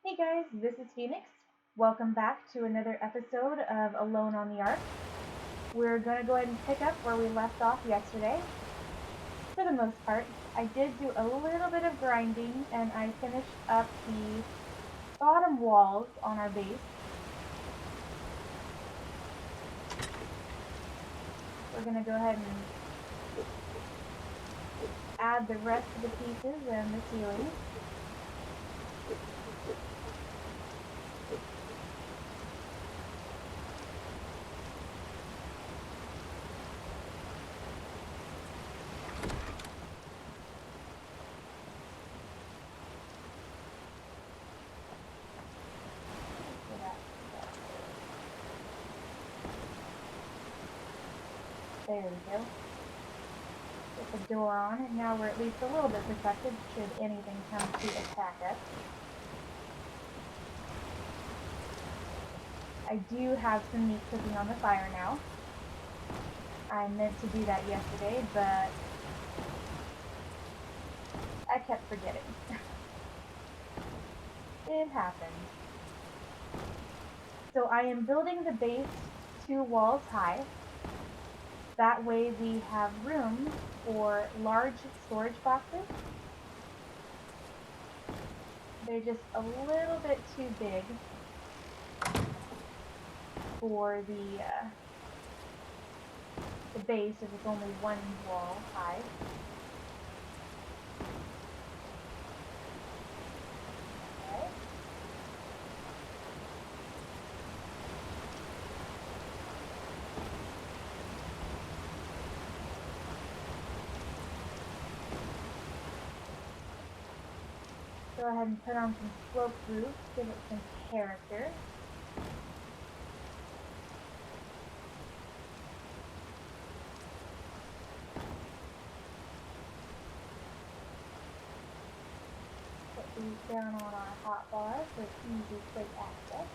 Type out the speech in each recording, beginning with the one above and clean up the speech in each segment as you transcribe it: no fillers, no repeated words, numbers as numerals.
Hey guys, this is Phoenix. Welcome back to another episode of Alone on the Ark. We're going to go ahead and pick up where we left off yesterday. For the most part, I did do a little bit of grinding and I finished up the bottom walls on our base. We're going to go ahead and add the rest of the pieces and the ceiling. There we go. Get the door on, and now we're at least a little bit protected should anything come to attack us. I do have some meat cooking on the fire now. I meant to do that yesterday, but I kept forgetting. It happened. So I am building the base 2 walls high. That way we have room for large storage boxes. They're just a little bit too big for the base if it's only 1 wall high. Okay. Go ahead and put on some slope roofs, give it some character. Put these down on our hot bar for easy, quick access.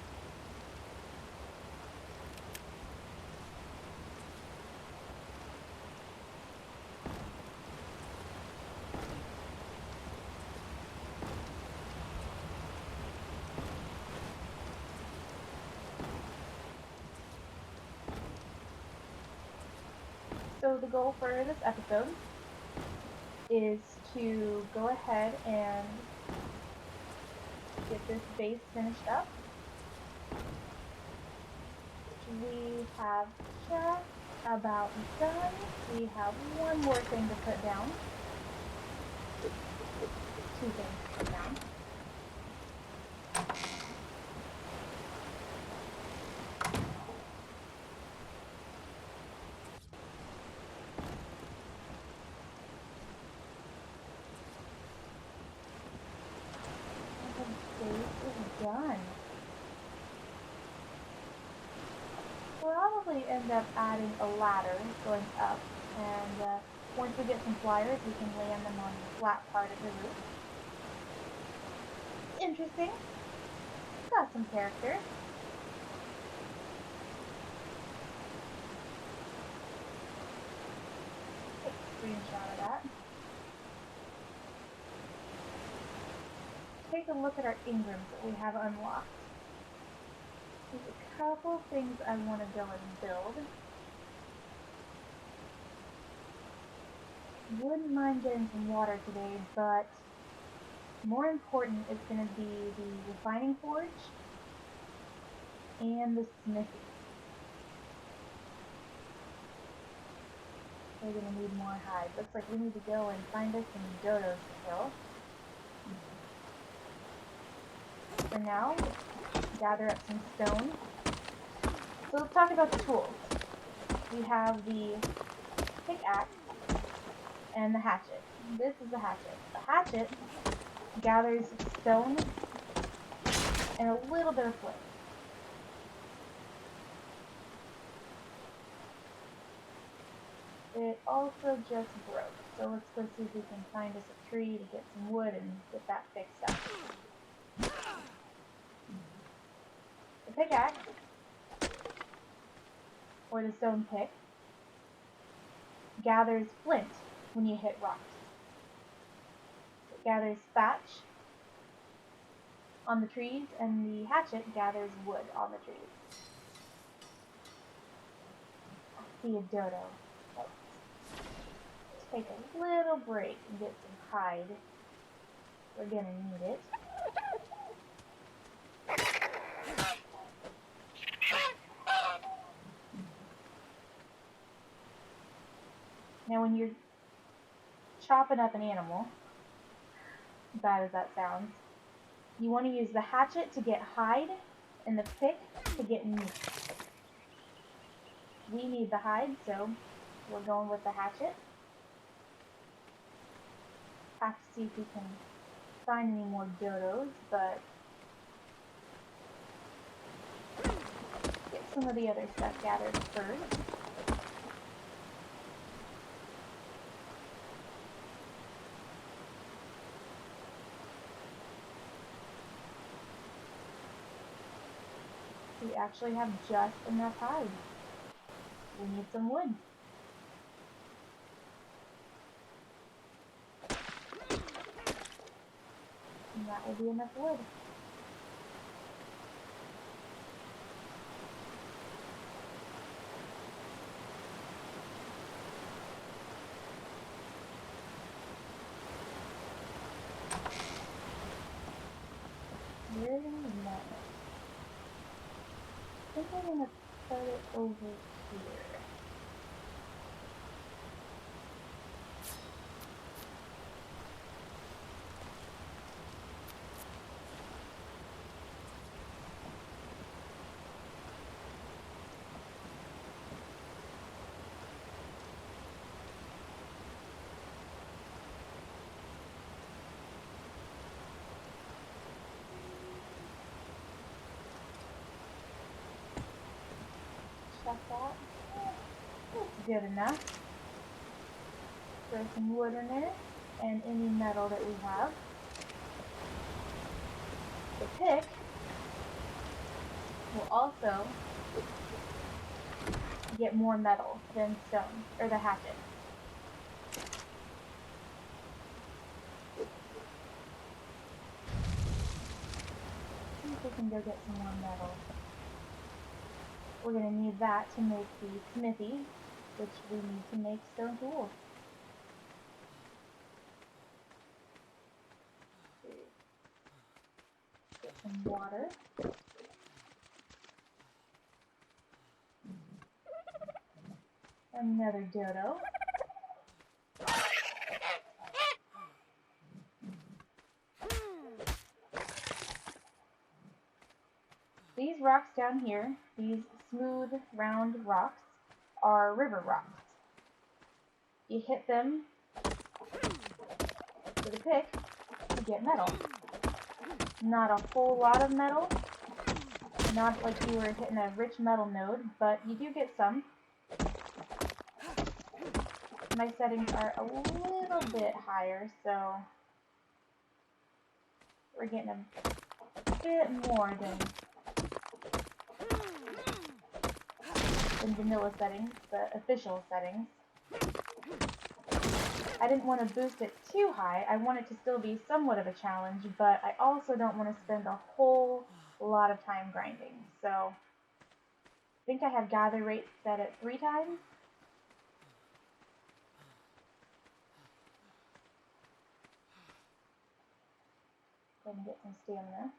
So the goal for this episode is to go ahead and get this base finished up. We have just about done. We have one more thing to put down. 2 things to put down. The base is done. We'll probably end up adding a ladder going up, and once we get some flyers, we can land them on the flat part of the roof. Interesting. Got some character. Take a screenshot of that. Take a look at our Ingrams that we have unlocked. There's a couple things I want to go and build. Wouldn't mind getting some water today, but more important is going to be the refining forge and the smithy. We're going to need more hide. Looks like we need to go and find us some dodos to kill. For now, gather up some stone. So let's talk about the tools. We have the pickaxe and the hatchet. This is the hatchet. The hatchet gathers stone and a little bit of flint. It also just broke, so let's go see if we can find us a tree to get some wood and get that fixed up. The pickaxe, or the stone pick, gathers flint when you hit rocks. It gathers thatch on the trees, and the hatchet gathers wood on the trees. I see a dodo. Let's take a little break and get some hide. We're gonna need it. Now when you're chopping up an animal, bad as that sounds, you want to use the hatchet to get hide and the pick to get meat. We need the hide, so we're going with the hatchet. Have to see if we can find any more dodos, but get some of the other stuff gathered first. We actually have just enough hide. We need some wood. And that will be enough wood. Where do we want it? I think I'm gonna put it over here. Check that. That's good enough. Throw some wood in there and any metal that we have. The pick will also get more metal than stone, or the hatchet. See if we can go get some more metal. We're going to need that to make the smithy, which we need to make stone tools. Get some water. Another dodo. These rocks down here, these smooth, round rocks, are river rocks. You hit them with a pick to get metal. Not a whole lot of metal, not like you were hitting a rich metal node, but you do get some. My settings are a little bit higher, so we're getting a bit more than vanilla settings, the official settings. I didn't want to boost it too high. I want it to still be somewhat of a challenge, but I also don't want to spend a whole lot of time grinding. So I think I have gather rate set at 3 times. Go ahead and get some stamina.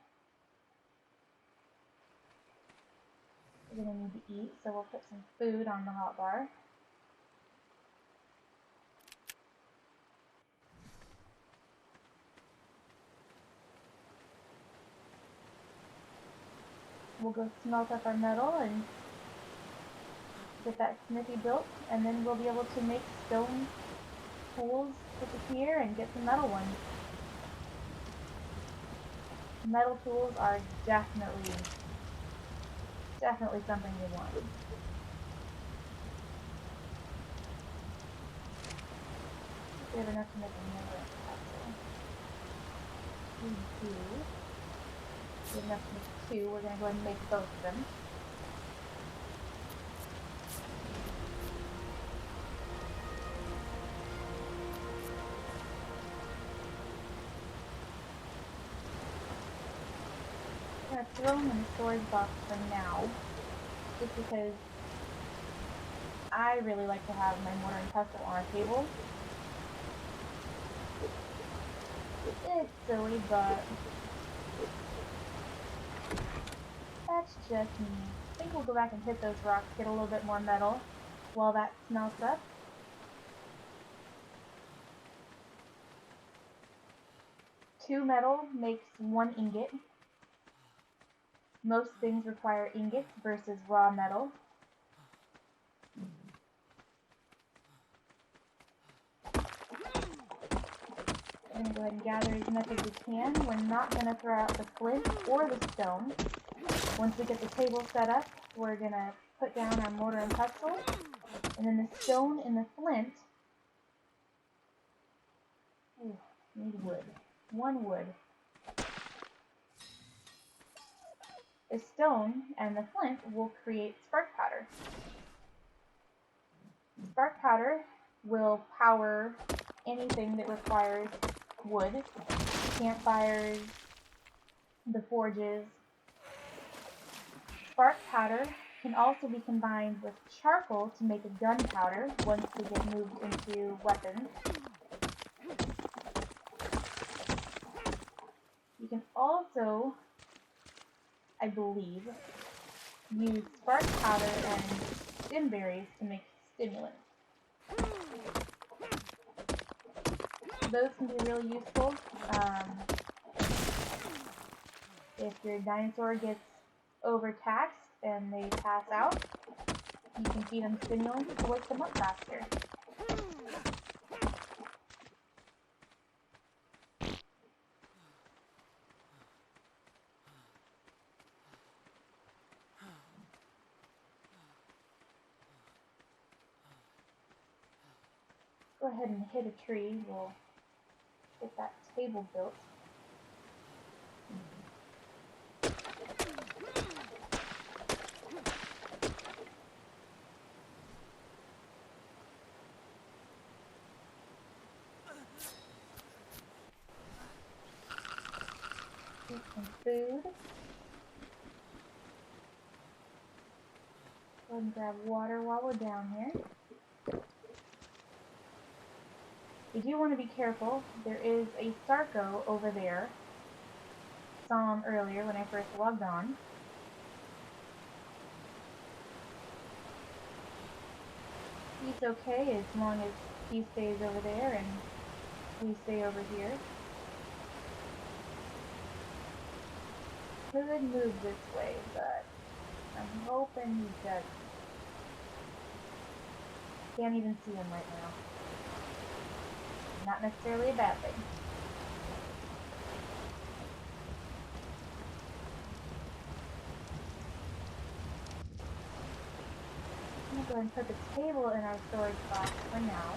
We're going to need to eat, so we'll put some food on the hotbar. We'll go smelt up our metal and get that smithy built, and then we'll be able to make stone tools with the here and get some metal ones. Metal tools are definitely something you want. We have enough to make another capsule. We do. We have enough to make 2. We're going to go ahead and make both of them. gonna throw them in the storage box for now, just because I really like to have my mortar and pestle on a table. It's silly, but that's just me. I think we'll go back and hit those rocks, get a little bit more metal while that smelts up. Two metal makes one ingot. Most things require ingots versus raw metal. We're going to go ahead and gather as much as we can. We're not going to throw out the flint or the stone. Once we get the table set up, we're going to put down our mortar and pestle, and then the stone and the flint. Ooh, need wood. One wood. The stone and the flint will create spark powder. Spark powder will power anything that requires wood, campfires, the forges. Spark powder can also be combined with charcoal to make a gunpowder once they get moved into weapons. You can also, I believe, use spark powder and stimberries to make stimulants. Those can be really useful. If your dinosaur gets overtaxed and they pass out, you can feed them stimulants to wake them up faster. Go ahead and hit a tree. We'll get that table built. Get some food. Go ahead and grab water while we're down here. You do want to be careful. There is a Sarco over there. Saw him earlier when I first logged on. He's okay as long as he stays over there and we stay over here. Could move this way, but I'm hoping he doesn't. Can't even see him right now. Not necessarily a bad thing. I'm going to go ahead and put the table in our storage box for now.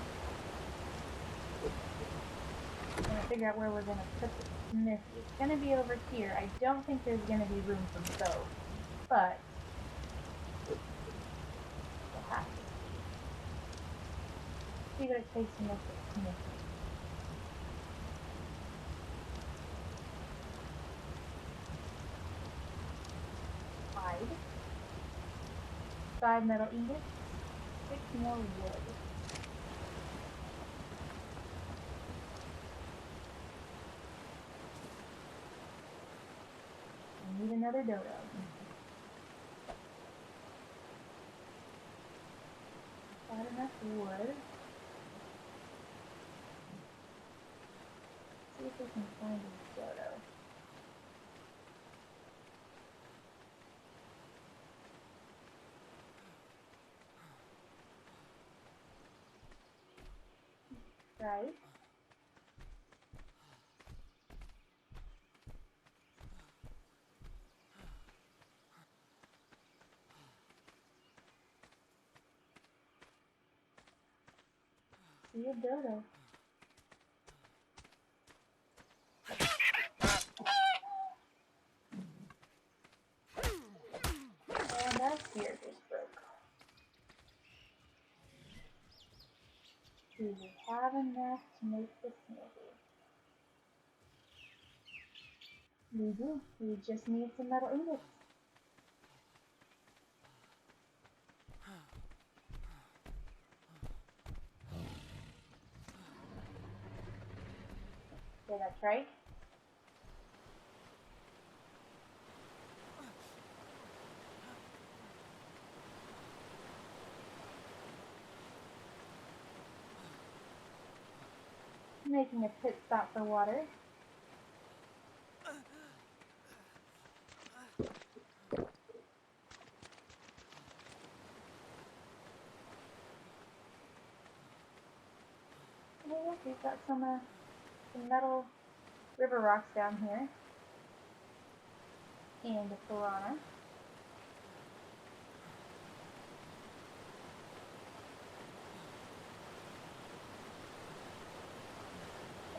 I'm going to figure out where we're going to put the smithy. It's going to be over here. I don't think there's going to be room for both, but we'll have to see what it takes to make the smithy. Hide. 5 metal ingots, 6 more wood. I need another dodo. Got enough wood. See if we can find a dodo. Right. See a dodo. And our spear just broke. Do we have enough to make the smithy? We do. We just need some metal ingots. Okay, that's right. Making a pit stop for water. Okay, we've got some metal river rocks down here. And a piranha.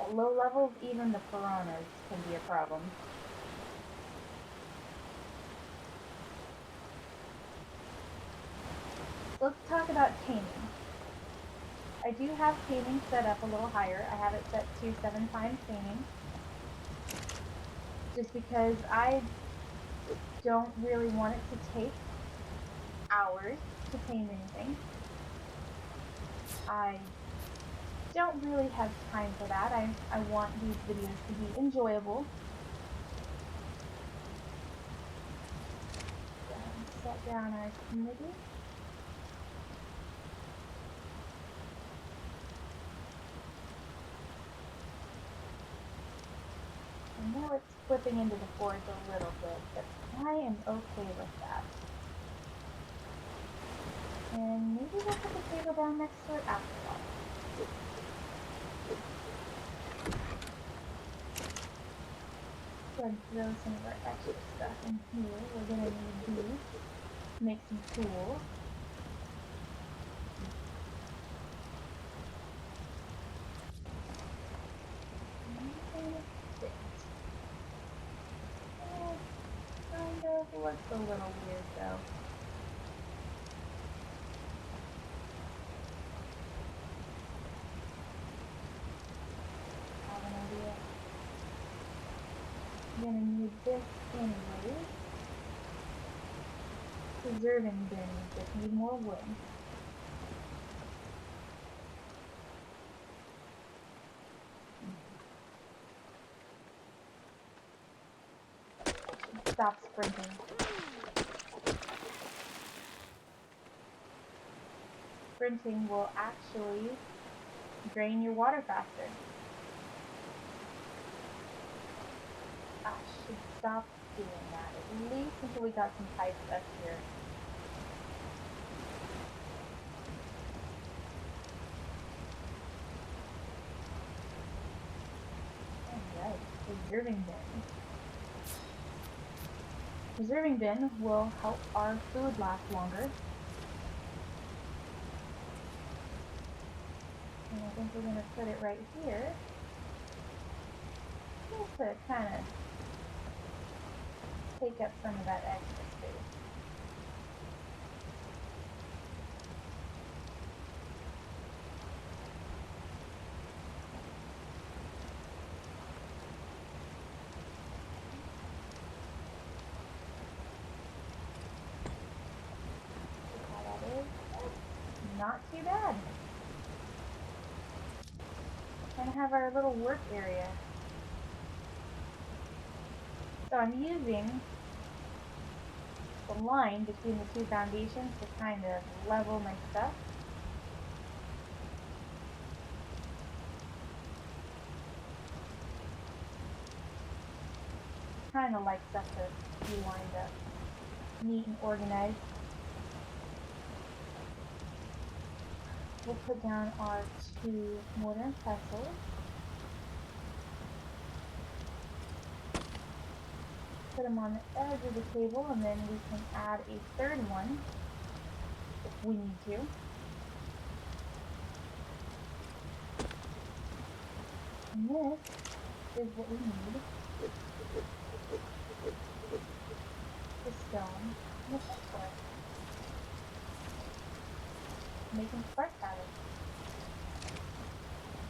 At low levels, even the piranhas can be a problem. Let's talk about taming. I do have taming set up a little higher. I have it set to 7 times taming. Just because I don't really want it to take hours to tame anything. I don't really have time for that. I want these videos to be enjoyable. Set down our smoothie. And now it's flipping into the forge a little bit, but I am okay with that. And maybe we'll put the table down next to it after all. Go ahead and throw some of our extra stuff in here. We're going to need these to make some tools. Kind of looks a little weird though. I have an idea. I'm gonna need this anyway. Preserving bins that need more wood. Stop sprinting. Sprinting will actually drain your water faster. I should stop doing that, at least until we got some pipe stuff here. Alright, preserving bin. Preserving bin will help our food last longer. And I think we're going to put it right here. Just to kind of take up some of that extra space. See how that is? Not too bad. Kind of have our little work area. So I'm using the line between the two foundations to kind of level my stuff. Kind of like stuff to be lined up, neat and organized. We'll put down our 2 mortar and pestles. Put them on the edge of the table, and then we can add a 3rd one if we need to. And this is what we need. The stone and the phosphorus. Making spark powder.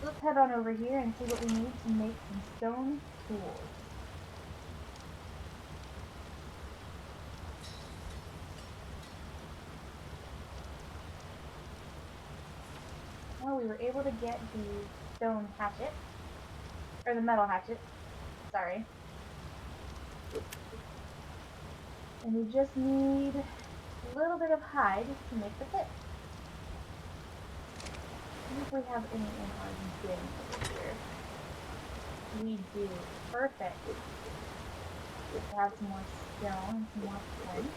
Let's head on over here and see what we need to make some stone tools. we were able to get the stone hatchet, or the metal hatchet, sorry. And we just need a little bit of hide to make the pit. See if we have any in our bin over here. We do. Perfect. We have some more stone, some more flint.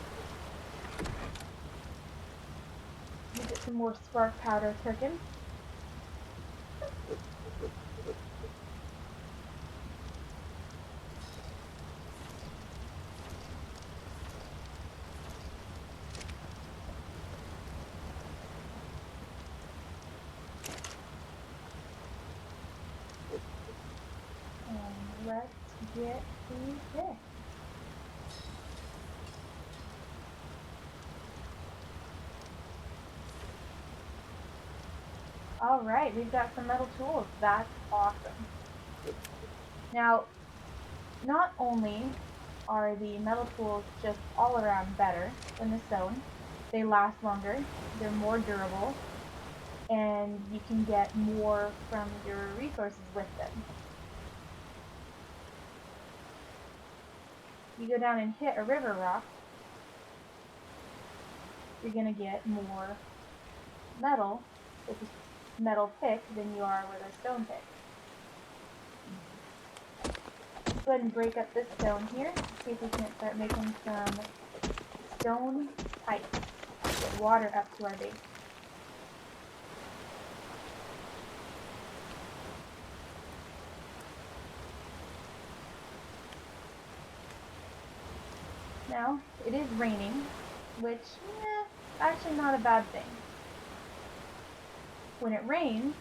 We get some more spark powder cooking. And let's get to this. Alright, we've got some metal tools. That's awesome. Now, not only are the metal tools just all around better than the stone, they last longer, they're more durable, and you can get more from your resources with them. You go down and hit a river rock, you're going to get more metal with a metal pick than you are with a stone pick. Go ahead and break up this stone here, see if we can't start making some stone pipes to get water up to our base. Now, it is raining, which, actually not a bad thing. When it rains,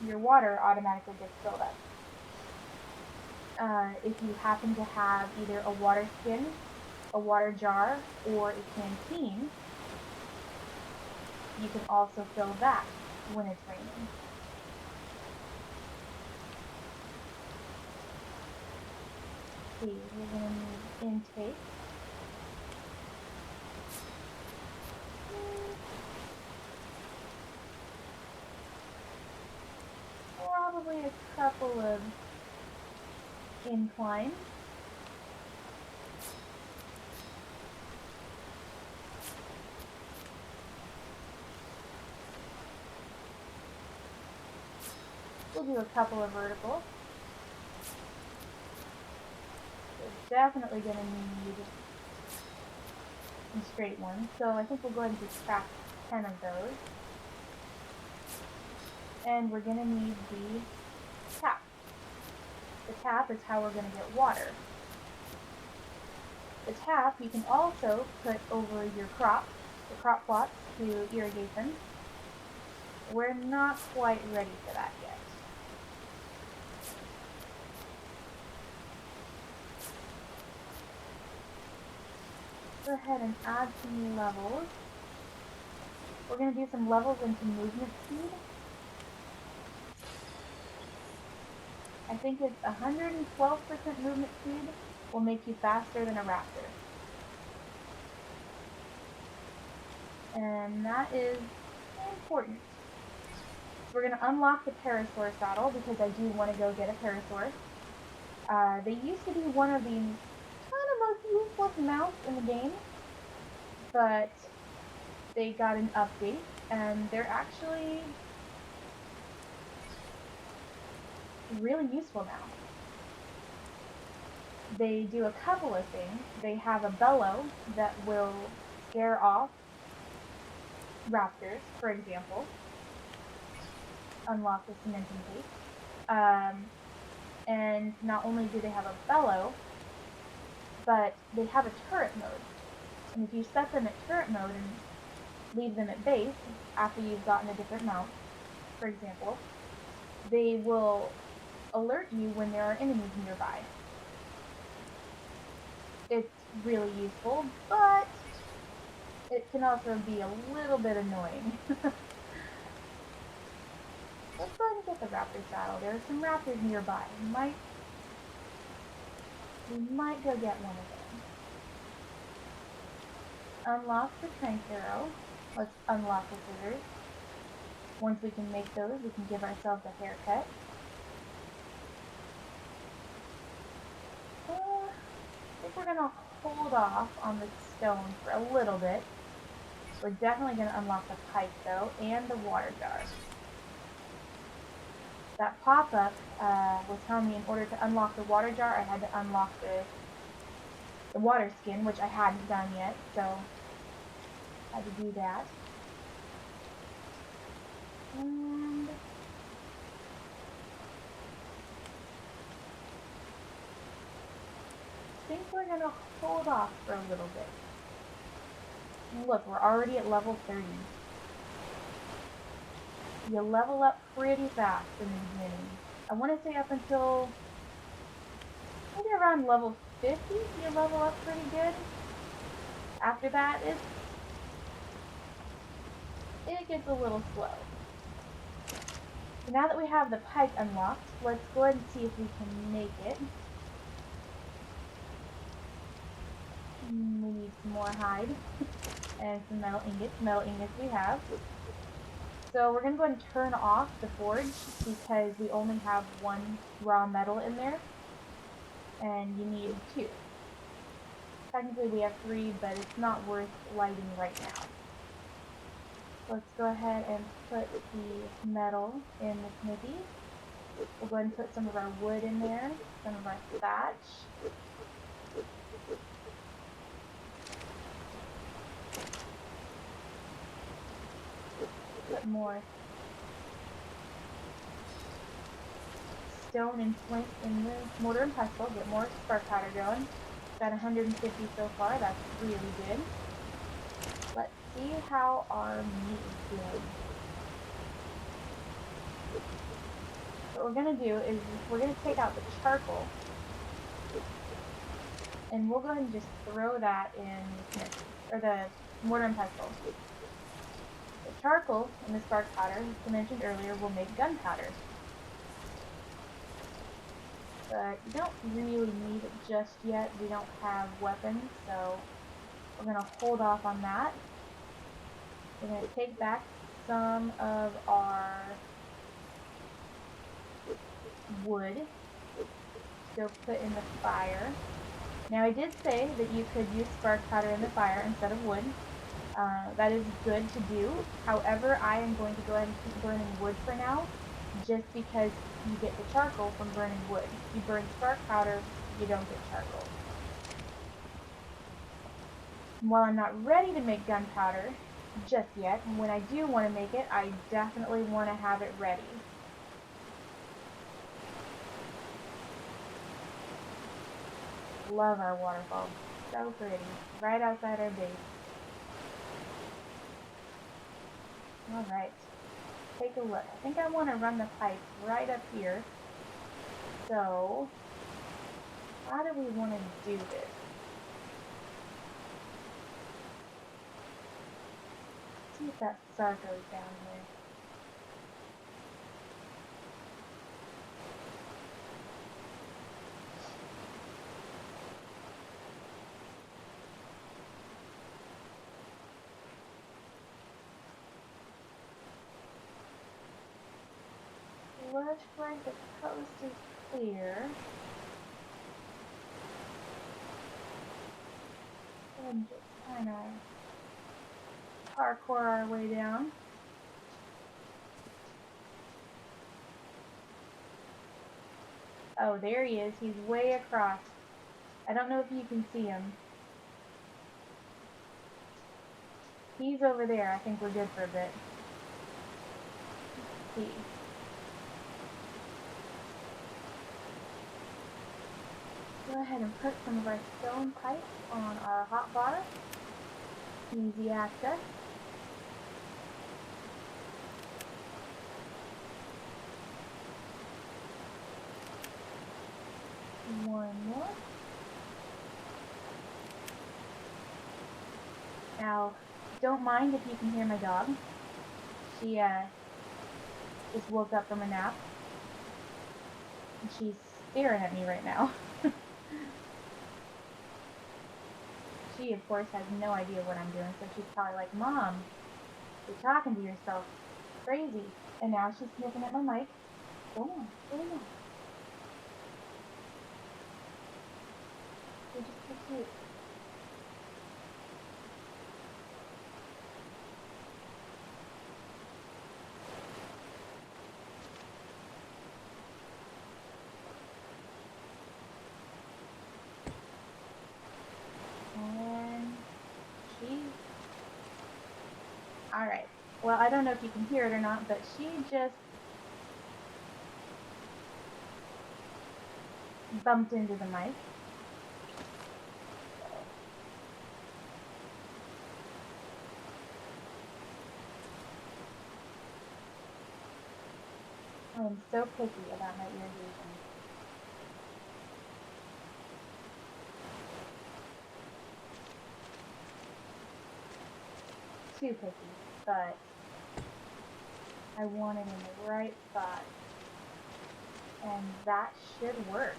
your water automatically gets filled up. If you happen to have either a water skin, a water jar, or a canteen, you can also fill that when it's raining. See, we're going to need intake. Probably a couple of inclines. We'll do a couple of verticals. We're definitely going to need some straight ones, so I think we'll go ahead and just craft 10 of those. And we're going to need the tap. The tap is how we're going to get water. The tap you can also put over your crop, the crop plots, to irrigate them. We're not quite ready for that yet. Go ahead and add some levels. We're going to do some levels into movement speed. I think it's 112% movement speed will make you faster than a raptor. And that is important. So we're going to unlock the Parasaur saddle because I do want to go get a Parasaur. They used to be one of the kind of most useless mounts in the game, but they got an update and they're actually really useful now. They do a couple of things. They have a bellow that will scare off raptors, for example. Unlock the cementing tape. And not only do they have a bellow, but they have a turret mode. And if you set them at turret mode and leave them at base after you've gotten a different mount, for example, they will alert you when there are enemies nearby. It's really useful, but it can also be a little bit annoying. Let's go ahead and get the raptor saddle. There are some raptors nearby. We might go get one of them. Unlock the trank arrow. Let's unlock the scissors. Once we can make those, we can give ourselves a haircut. I think we're going to hold off on the stone for a little bit. We're definitely going to unlock the pipe, though, and the water jar. That pop-up was telling me in order to unlock the water jar, I had to unlock the water skin, which I hadn't done yet, so I had to do that. And I think we're going to hold off for a little bit. And look, we're already at level 30. You level up pretty fast in the beginning. I want to say up until maybe around level 50, you level up pretty good. After that, it gets a little slow. So now that we have the pipe unlocked, let's go ahead and see if we can make it. We need some more hide and some metal ingots. Metal ingots we have. So we're going to go ahead and turn off the forge because we only have one raw metal in there. And you need 2. Technically we have 3, but it's not worth lighting right now. Let's go ahead and put the metal in the smithy. We'll go ahead and put some of our wood in there, some of our thatch. Put more stone and flint in the mortar and pestle, get more spark powder going. Got 150 so far, that's really good. Let's see how our meat is doing. What we're going to do is we're going to take out the charcoal and we'll go ahead and just throw that in the smithy, or the mortar and pestle. The charcoal and the spark powder, as I mentioned earlier, will make gunpowder. But we don't really need it just yet. We don't have weapons, so we're going to hold off on that. We're going to take back some of our wood to go put in the fire. Now I did say that you could use spark powder in the fire instead of wood. That is good to do. However, I am going to go ahead and keep burning wood for now, just because you get the charcoal from burning wood. If you burn spark powder, you don't get charcoal. And while I'm not ready to make gunpowder just yet, and when I do want to make it, I definitely want to have it ready. Love our waterfall. So pretty. Right outside our base. Alright. Take a look. I think I want to run the pipe right up here. So, how do we want to do this? Let's see if that star goes down there. Looks like the coast is clear. And just kind of parkour our way down. Oh, there he is. He's way across. I don't know if you can see him. He's over there. I think we're good for a bit. Let's see. Go ahead and put some of our stone pipes on our hotbar. Easy access. One more. Now, don't mind if you can hear my dog. She just woke up from a nap. And she's staring at me right now. She, of course, has no idea what I'm doing, so she's probably like, Mom, you're talking to yourself. Crazy. And now she's sniffing at my mic. Go on, go on. You're just so cute. And she... Alright. Well, I don't know if you can hear it or not, but she just bumped into the mic. I am so picky about my irrigation. Too picky, but I want it in the right spot. And that should work.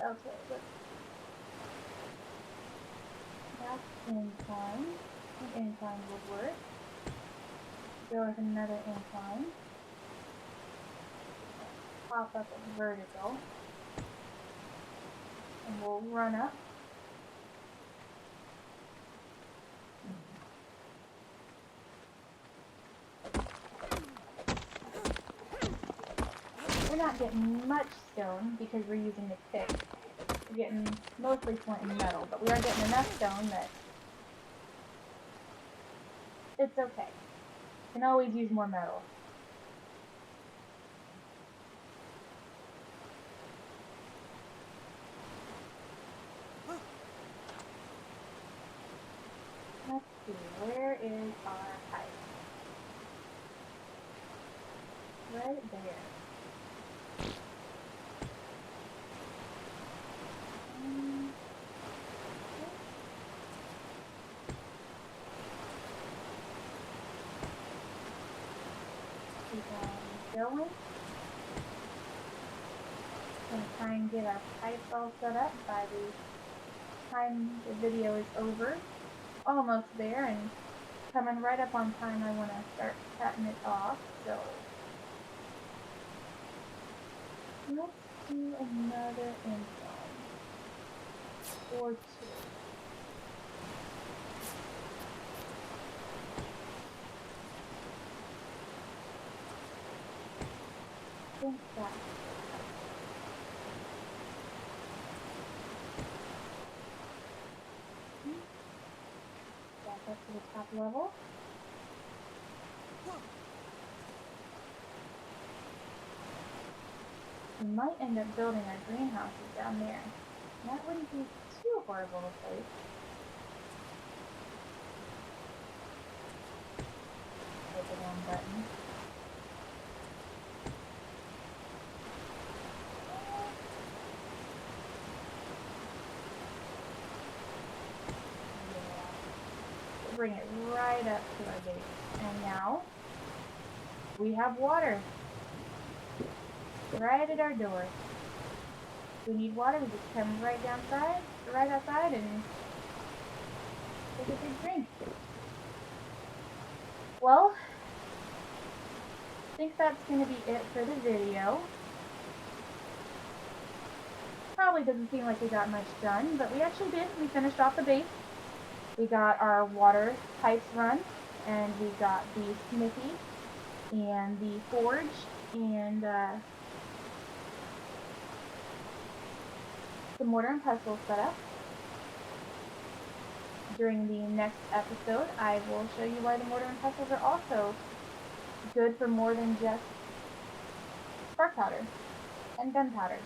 Okay, let's see. That's incline. An incline would work. Go with another incline. Pop up a vertical. And we'll run up. We're not getting much stone because we're using the pick. We're getting mostly flint and metal, but we are getting enough stone that it's okay. Can always use more metal. Let's see, where is our pipe? Right there. Keep on going. Gonna try and get our pipes all set up by the time the video is over. Almost there, and coming right up on time. I want to start cutting it off, so let's do another incline or two. I think that's back up to the top level. We might end up building our greenhouses down there. That wouldn't be too horrible a place. Hit the wrong button. Yeah. Bring it right up to our gate. And now we have water right at our door. If we need water, we just come right outside and take a big drink. Well, I think that's going to be it for the video. Probably doesn't seem like we got much done, but we actually did. We finished off the base. We got our water pipes run, and we got the smithy and the forge and the mortar and pestle set up. During the next episode, I will show you why the mortar and pestles are also good for more than just spark powder and gunpowder.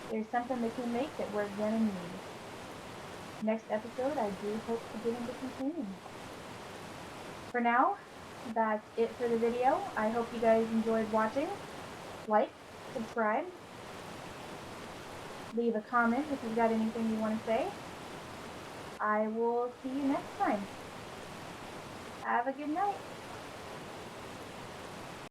There's something they can make that we're gonna need. Next episode, I do hope to get into continuing. For now, that's it for the video. I hope you guys enjoyed watching. Like, subscribe, leave a comment if you've got anything you want to say. I will see you next time. Have a good night.